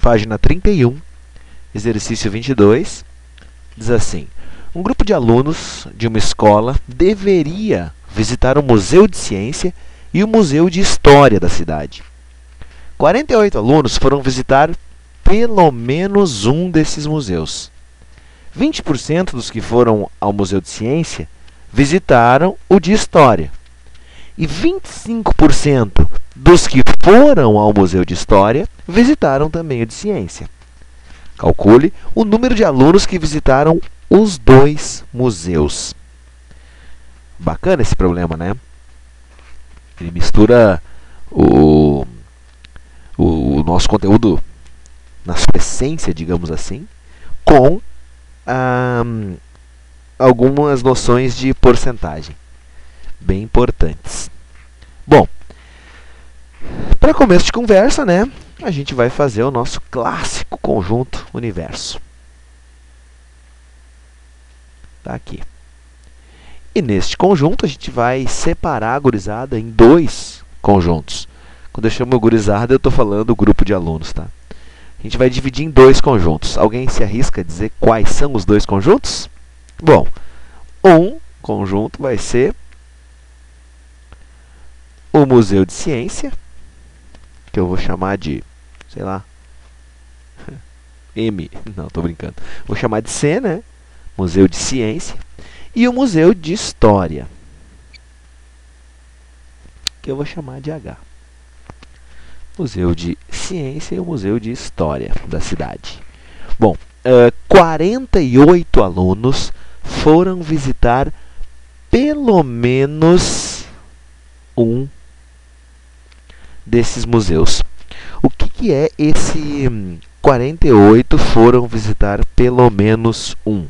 página 31, exercício 22, diz assim: um grupo de alunos de uma escola deveria visitar o Museu de Ciência e o Museu de História da cidade. 48 alunos foram visitar pelo menos um desses museus. 20% dos que foram ao Museu de Ciência visitaram o de História. E 25% dos que foram ao Museu de História visitaram também o de Ciência. Calcule o número de alunos que visitaram os dois museus. Bacana esse problema, né? Ele mistura o nosso conteúdo na sua essência, digamos assim, com algumas noções de porcentagem bem importantes. Bom, para começo de conversa, né, a gente vai fazer o nosso clássico conjunto universo. Tá aqui. E neste conjunto a gente vai separar a gurizada em dois conjuntos. Quando eu chamo gurizada, eu estou falando grupo de alunos, tá? A gente vai dividir em dois conjuntos. Alguém se arrisca a dizer quais são os dois conjuntos? Bom, um conjunto vai ser o Museu de Ciência, que eu vou chamar de, sei lá, M. Não, estou brincando. Vou chamar de C, né? Museu de Ciência. E o Museu de História, que eu vou chamar de H. Museu de Ciência e o Museu de História da cidade. Bom, 48 alunos foram visitar pelo menos um desses museus. O que é esse 48 foram visitar pelo menos um?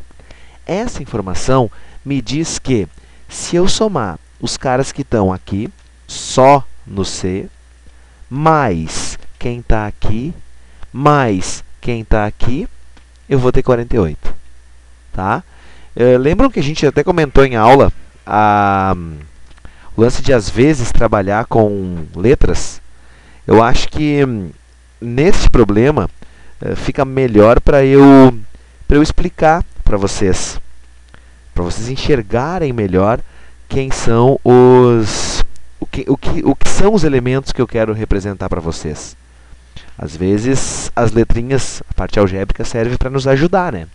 Essa informação me diz que, se eu somar os caras que estão aqui, só no C, mais quem está aqui, mais quem está aqui, eu vou ter 48. Tá? Lembram que a gente até comentou em aula o lance de, às vezes, trabalhar com letras? Eu acho que nesse problema fica melhor para eu explicar para vocês enxergarem melhor quem são o que são os elementos que eu quero representar para vocês. Às vezes as letrinhas, a parte algébrica, serve para nos ajudar, né?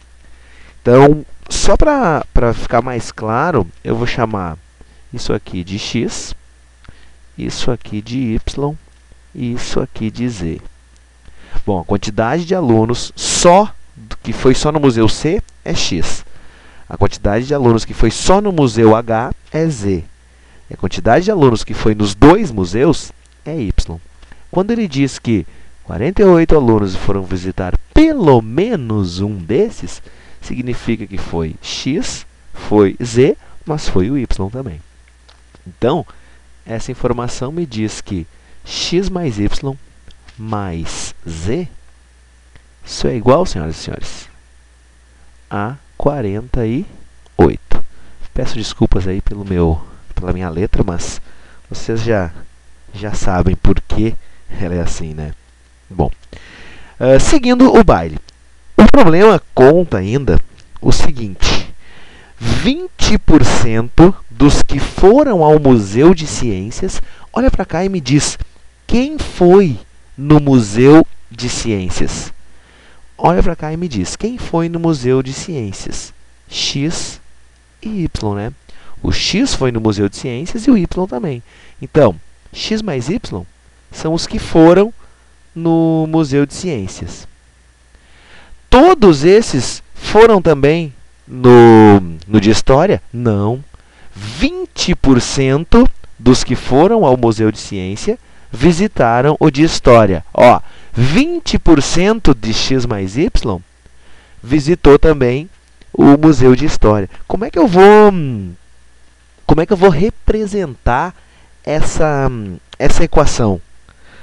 Então, só para ficar mais claro, eu vou chamar isso aqui de X, isso aqui de Y e isso aqui de Z. Bom, a quantidade de alunos que foi só no Museu C é X. A quantidade de alunos que foi só no Museu H é Z. E a quantidade de alunos que foi nos dois museus é Y. Quando ele diz que 48 alunos foram visitar pelo menos um desses, significa que foi X, foi Z, mas foi o Y também. Então, essa informação me diz que X mais Y mais Z, isso é igual, senhoras e senhores, a 48. Peço desculpas aí pela minha letra, mas vocês já sabem por que ela é assim, né? Bom, seguindo o baile. O problema conta ainda o seguinte: 20% dos que foram ao Museu de Ciências, olha para cá e me diz, quem foi no Museu de Ciências? Olha para cá e me diz, quem foi no Museu de Ciências? X e Y, né? O X foi no Museu de Ciências e o Y também. Então, X mais Y são os que foram no Museu de Ciências. Todos esses foram também no de História? Não. 20% dos que foram ao Museu de Ciência visitaram o de História. Ó, 20% de X mais Y visitou também o Museu de História. Como é que eu vou representar essa equação?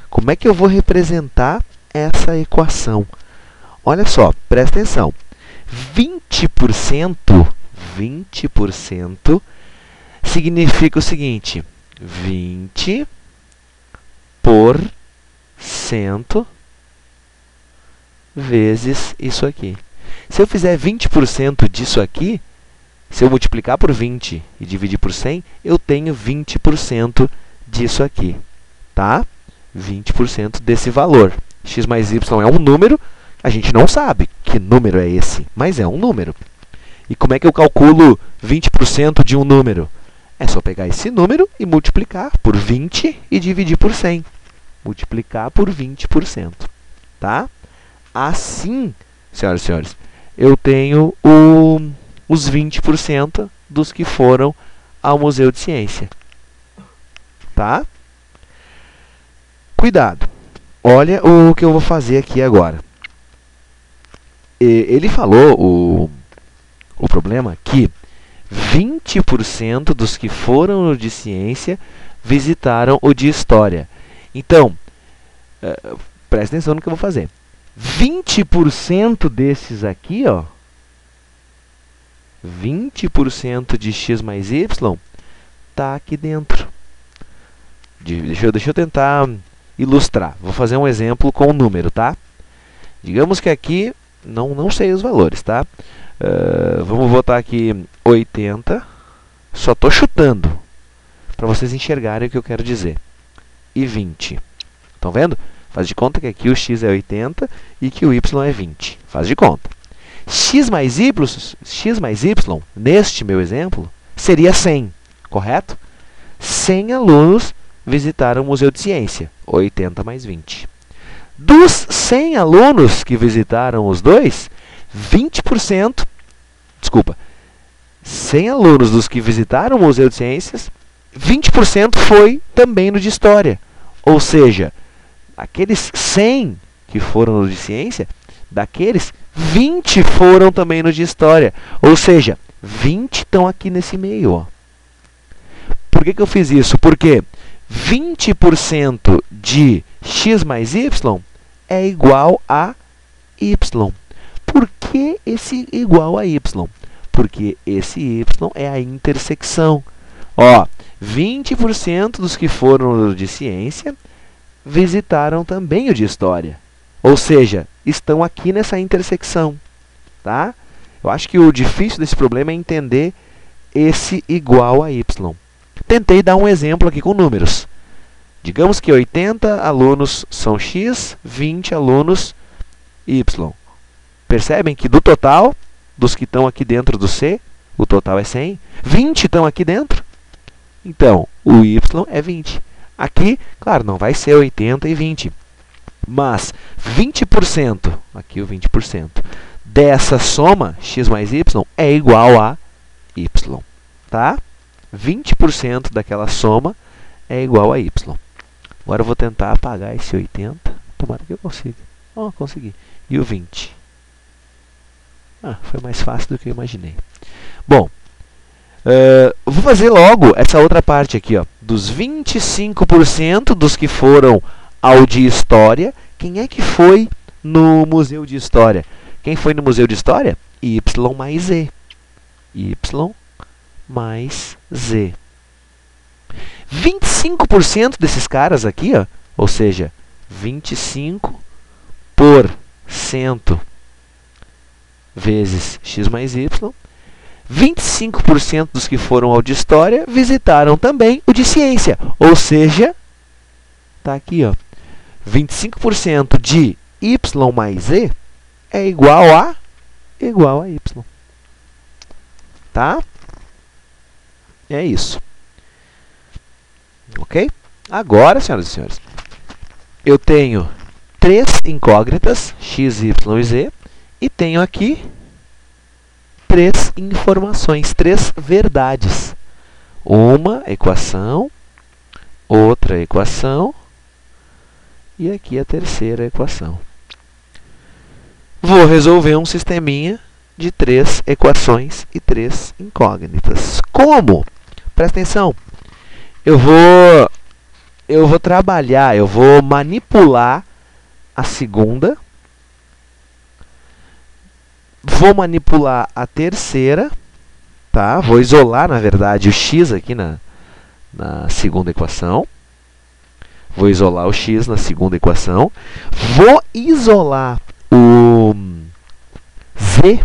Como é que eu vou representar essa equação? Olha só, presta atenção. 20% significa o seguinte: 20% vezes isso aqui. Se eu fizer 20% disso aqui, se eu multiplicar por 20 e dividir por 100, eu tenho 20% disso aqui, tá? 20% desse valor. X mais y é um número, a gente não sabe que número é esse, mas é um número. E como é que eu calculo 20% de um número? É só pegar esse número e multiplicar por 20 e dividir por 100. Multiplicar por 20%, tá? Assim, senhoras e senhores, eu tenho os 20% dos que foram ao Museu de Ciência. Tá? Cuidado. Olha o que eu vou fazer aqui agora. Ele falou, o problema, que 20% dos que foram no de Ciência visitaram o de História. Então, presta atenção no que eu vou fazer. 20% desses aqui, ó, 20% de x mais y está aqui dentro. Deixa eu tentar ilustrar. Vou fazer um exemplo com um número, tá? Digamos que aqui, não sei os valores, tá? Vamos botar aqui 80. Só estou chutando, para vocês enxergarem o que eu quero dizer. E 20. Estão vendo? Faz de conta que aqui o x é 80 e que o y é 20. Faz de conta. X mais y, neste meu exemplo, seria 100, correto? 100 alunos visitaram o Museu de Ciência, 80 mais 20. Dos 100 alunos que visitaram os dois, 20%, desculpa, 100 alunos dos que visitaram o Museu de Ciências, 20% foi também no de História. Ou seja, aqueles 100 que foram no de Ciência, daqueles, 20 foram também no de História. Ou seja, 20 estão aqui nesse meio. Ó. Por que eu fiz isso? Porque 20% de x mais y é igual a y. Por que esse igual a y? Porque esse y é a intersecção. Ó, 20% dos que foram no de Ciência visitaram também o de História. Ou seja, estão aqui nessa intersecção, tá? Eu acho que o difícil desse problema é entender esse igual a y. Tentei dar um exemplo aqui com números. Digamos que 80 alunos são x, 20 alunos y. Percebem que do total, dos que estão aqui dentro do C, o total é 100, 20 estão aqui dentro. Então, o y é 20. Aqui, claro, não vai ser 80 e 20. Mas 20%, aqui o 20%, dessa soma, x mais y, é igual a y. Tá? 20% daquela soma é igual a y. Agora eu vou tentar apagar esse 80. Tomara que eu consiga. Consegui. E o 20. Foi mais fácil do que eu imaginei. Bom, vou fazer logo essa outra parte aqui. Ó. Dos 25% dos que foram ao de História, quem é que foi no Museu de História? Quem foi no Museu de História? Y mais Z. Y mais Z. 25% desses caras aqui, ó, ou seja, 25% vezes x mais y, 25% dos que foram ao de História visitaram também o de Ciência. Ou seja, está aqui, ó, 25% de y mais z é igual a y. Tá? É isso. Ok? Agora, senhoras e senhores, eu tenho três incógnitas, x, y e z, e tenho aqui três informações, três verdades. Uma equação, outra equação e aqui a terceira equação. Vou resolver um sisteminha de três equações e três incógnitas. Como? Presta atenção. Eu vou trabalhar, eu vou manipular a segunda, vou manipular a terceira, tá? Vou isolar, na verdade, o x aqui na segunda equação. Vou isolar o x na segunda equação. Vou isolar o z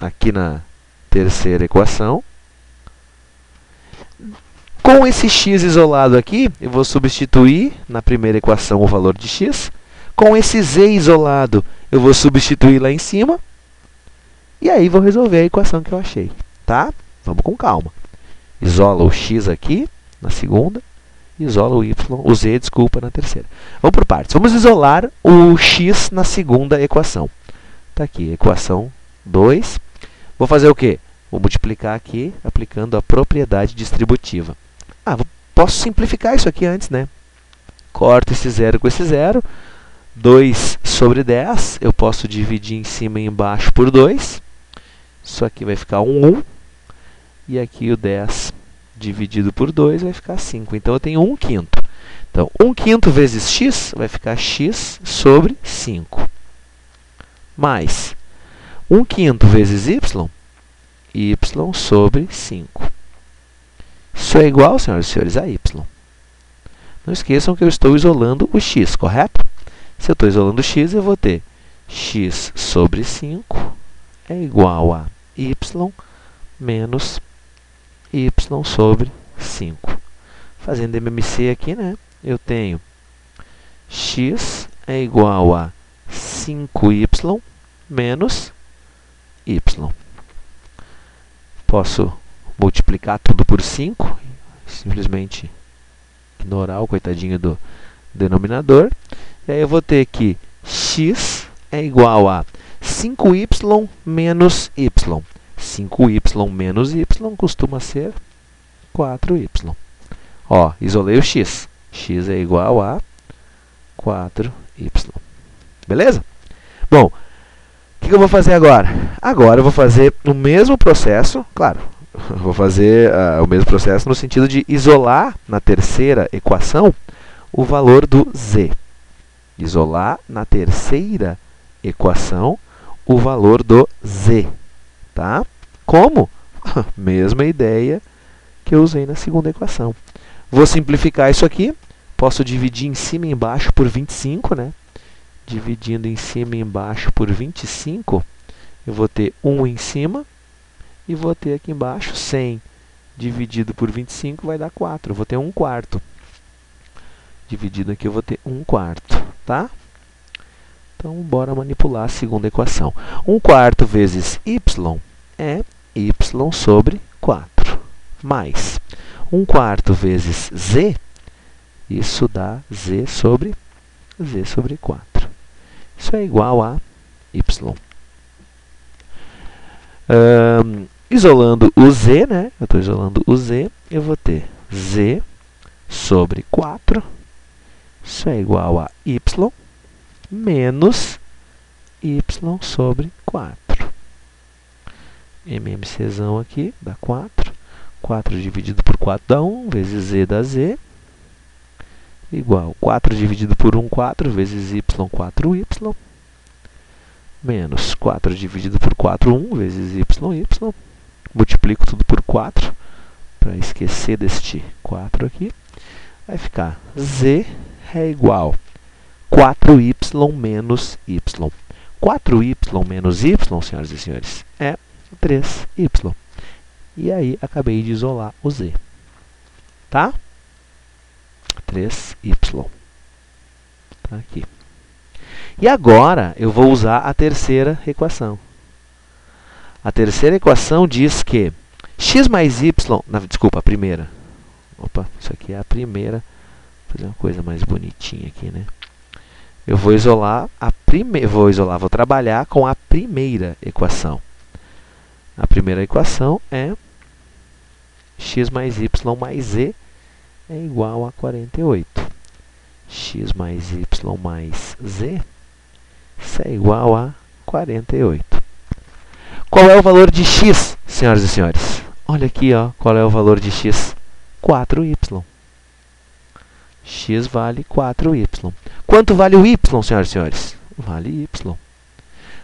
aqui na terceira equação. Com esse x isolado aqui, eu vou substituir na primeira equação o valor de x. Com esse z isolado, eu vou substituir lá em cima. E aí vou resolver a equação que eu achei, tá? Vamos com calma. Isola o x aqui na segunda, isola o z, desculpa, na terceira. Vamos por partes. Vamos isolar o x na segunda equação. Está aqui, equação 2. Vou fazer o quê? Vou multiplicar aqui, aplicando a propriedade distributiva. Posso simplificar isso aqui antes, né? Corto esse zero com esse zero. 2 sobre 10, eu posso dividir em cima e embaixo por 2. Isso aqui vai ficar 1. E aqui o 10 dividido por 2 vai ficar 5. Então, eu tenho 1/5. Então, 1/5 vezes x vai ficar x sobre 5. Mais 1/5 vezes y, y sobre 5. Isso é igual, senhoras e senhores, a y. Não esqueçam que eu estou isolando o x, correto? Se eu estou isolando o x, eu vou ter x sobre 5 é igual a y menos y sobre 5. Fazendo MMC aqui, né? Eu tenho x é igual a 5y menos y. Posso multiplicar tudo por 5, simplesmente ignorar o coitadinho do denominador. E aí eu vou ter que x é igual a 5y menos y. 5y menos y costuma ser 4y. Ó, isolei o x. X é igual a 4y. Beleza? Bom, o que eu vou fazer agora? Agora eu vou fazer o mesmo processo, claro, eu vou fazer o mesmo processo no sentido de isolar na terceira equação o valor do z. Isolar na terceira equação o valor do z. Tá? Como? Mesma ideia que eu usei na segunda equação. Vou simplificar isso aqui. Posso dividir em cima e embaixo por 25, né? Dividindo em cima e embaixo por 25, eu vou ter 1 em cima e vou ter aqui embaixo 100 dividido por 25 vai dar 4. Eu vou ter 1/4. Dividido aqui eu vou ter 1/4, tá? Então, bora manipular a segunda equação. 1/4 vezes y é y sobre 4. Mais 1/4 vezes z, isso dá z sobre 4. Isso é igual a y. Isolando o z, né? Eu estou isolando o z, eu vou ter z sobre 4. Isso é igual a y menos y sobre 4. MMCzão aqui dá 4. 4 dividido por 4 dá 1, vezes z dá z. Igual 4 dividido por 1, 4, vezes y, 4y. Menos 4 dividido por 4, 1, vezes y. Multiplico tudo por 4, para esquecer deste 4 aqui. Vai ficar z é igual a 4y menos y. 4y menos y, senhoras e senhores, é 3y. E aí, acabei de isolar o z. Tá? 3y. Tá aqui. E agora, eu vou usar a terceira equação. A terceira equação diz que x mais y... Desculpa, a primeira. Opa, isso aqui é a primeira. Vou fazer uma coisa mais bonitinha aqui, né? Eu vou isolar a primeira... Vou trabalhar com a primeira equação. A primeira equação é x mais y mais z é igual a 48. X mais y mais z, isso é igual a 48. Qual é o valor de x, senhoras e senhores? Olha aqui, ó, qual é o valor de x? 4y. X vale 4y. Quanto vale o y, senhoras e senhores? Vale y.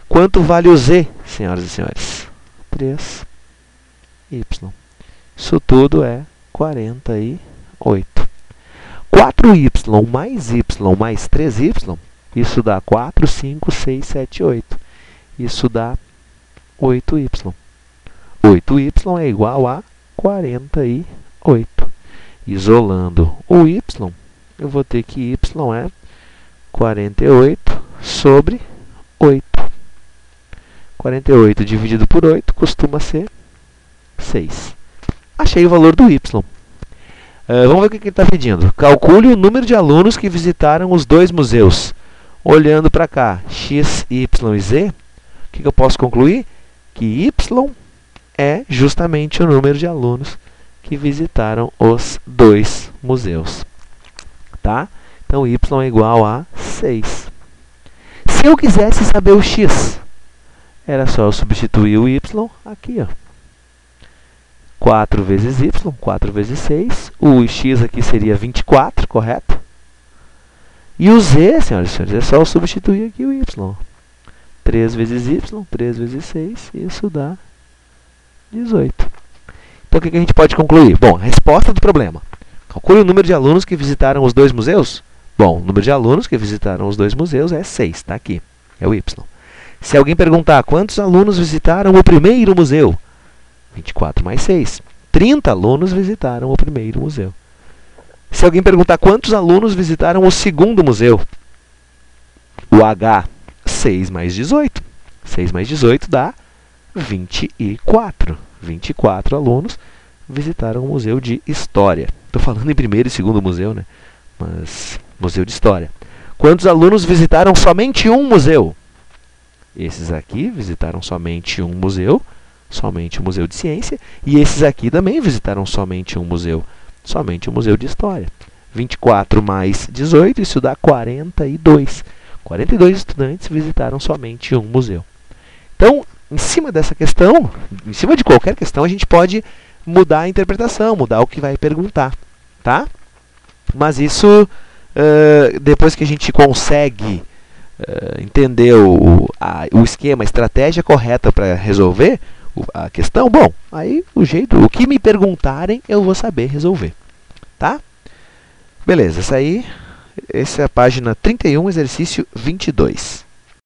Quanto vale o z, senhoras e senhores? 3y. Isso tudo é 48. 4y mais y mais 3y, isso dá 4, 5, 6, 7, 8. Isso dá 8y. 8y é igual a 48. Isolando o y, eu vou ter que y é 48 sobre 8. 48 dividido por 8 costuma ser 6. Achei o valor do y. Vamos ver o que ele está pedindo. Calcule o número de alunos que visitaram os dois museus. Olhando para cá, x, y e z, o que eu posso concluir? Que y é justamente o número de alunos que visitaram os dois museus. Tá? Então, y é igual a 6. Se eu quisesse saber o x, era só eu substituir o y aqui, ó. 4 vezes y, 4 vezes 6. O x aqui seria 24, correto? E o z, senhoras e senhores, é só eu substituir aqui o y. 3 vezes y, 3 vezes 6, isso dá 18. Então, o que a gente pode concluir? Bom, a resposta do problema. Calcule o número de alunos que visitaram os dois museus. Bom, o número de alunos que visitaram os dois museus é 6, está aqui. É o y. Se alguém perguntar quantos alunos visitaram o primeiro museu, 24 mais 6. 30 alunos visitaram o primeiro museu. Se alguém perguntar quantos alunos visitaram o segundo museu, o H, 6 mais 18. 6 mais 18 dá 24. 24 alunos visitaram o Museu de História. Estou falando em primeiro e segundo museu, né? Mas, Museu de História. Quantos alunos visitaram somente um museu? Esses aqui visitaram somente um museu. Somente o Museu de Ciência, e esses aqui também visitaram somente um museu, somente o Museu de História. 24 mais 18, isso dá 42. 42 estudantes visitaram somente um museu. Então, em cima dessa questão, em cima de qualquer questão, a gente pode mudar a interpretação, mudar o que vai perguntar, tá? Mas isso, depois que a gente consegue entender o esquema, a estratégia correta para resolver a questão, bom, aí o que me perguntarem, eu vou saber resolver, tá? Beleza, essa é a página 31, exercício 22.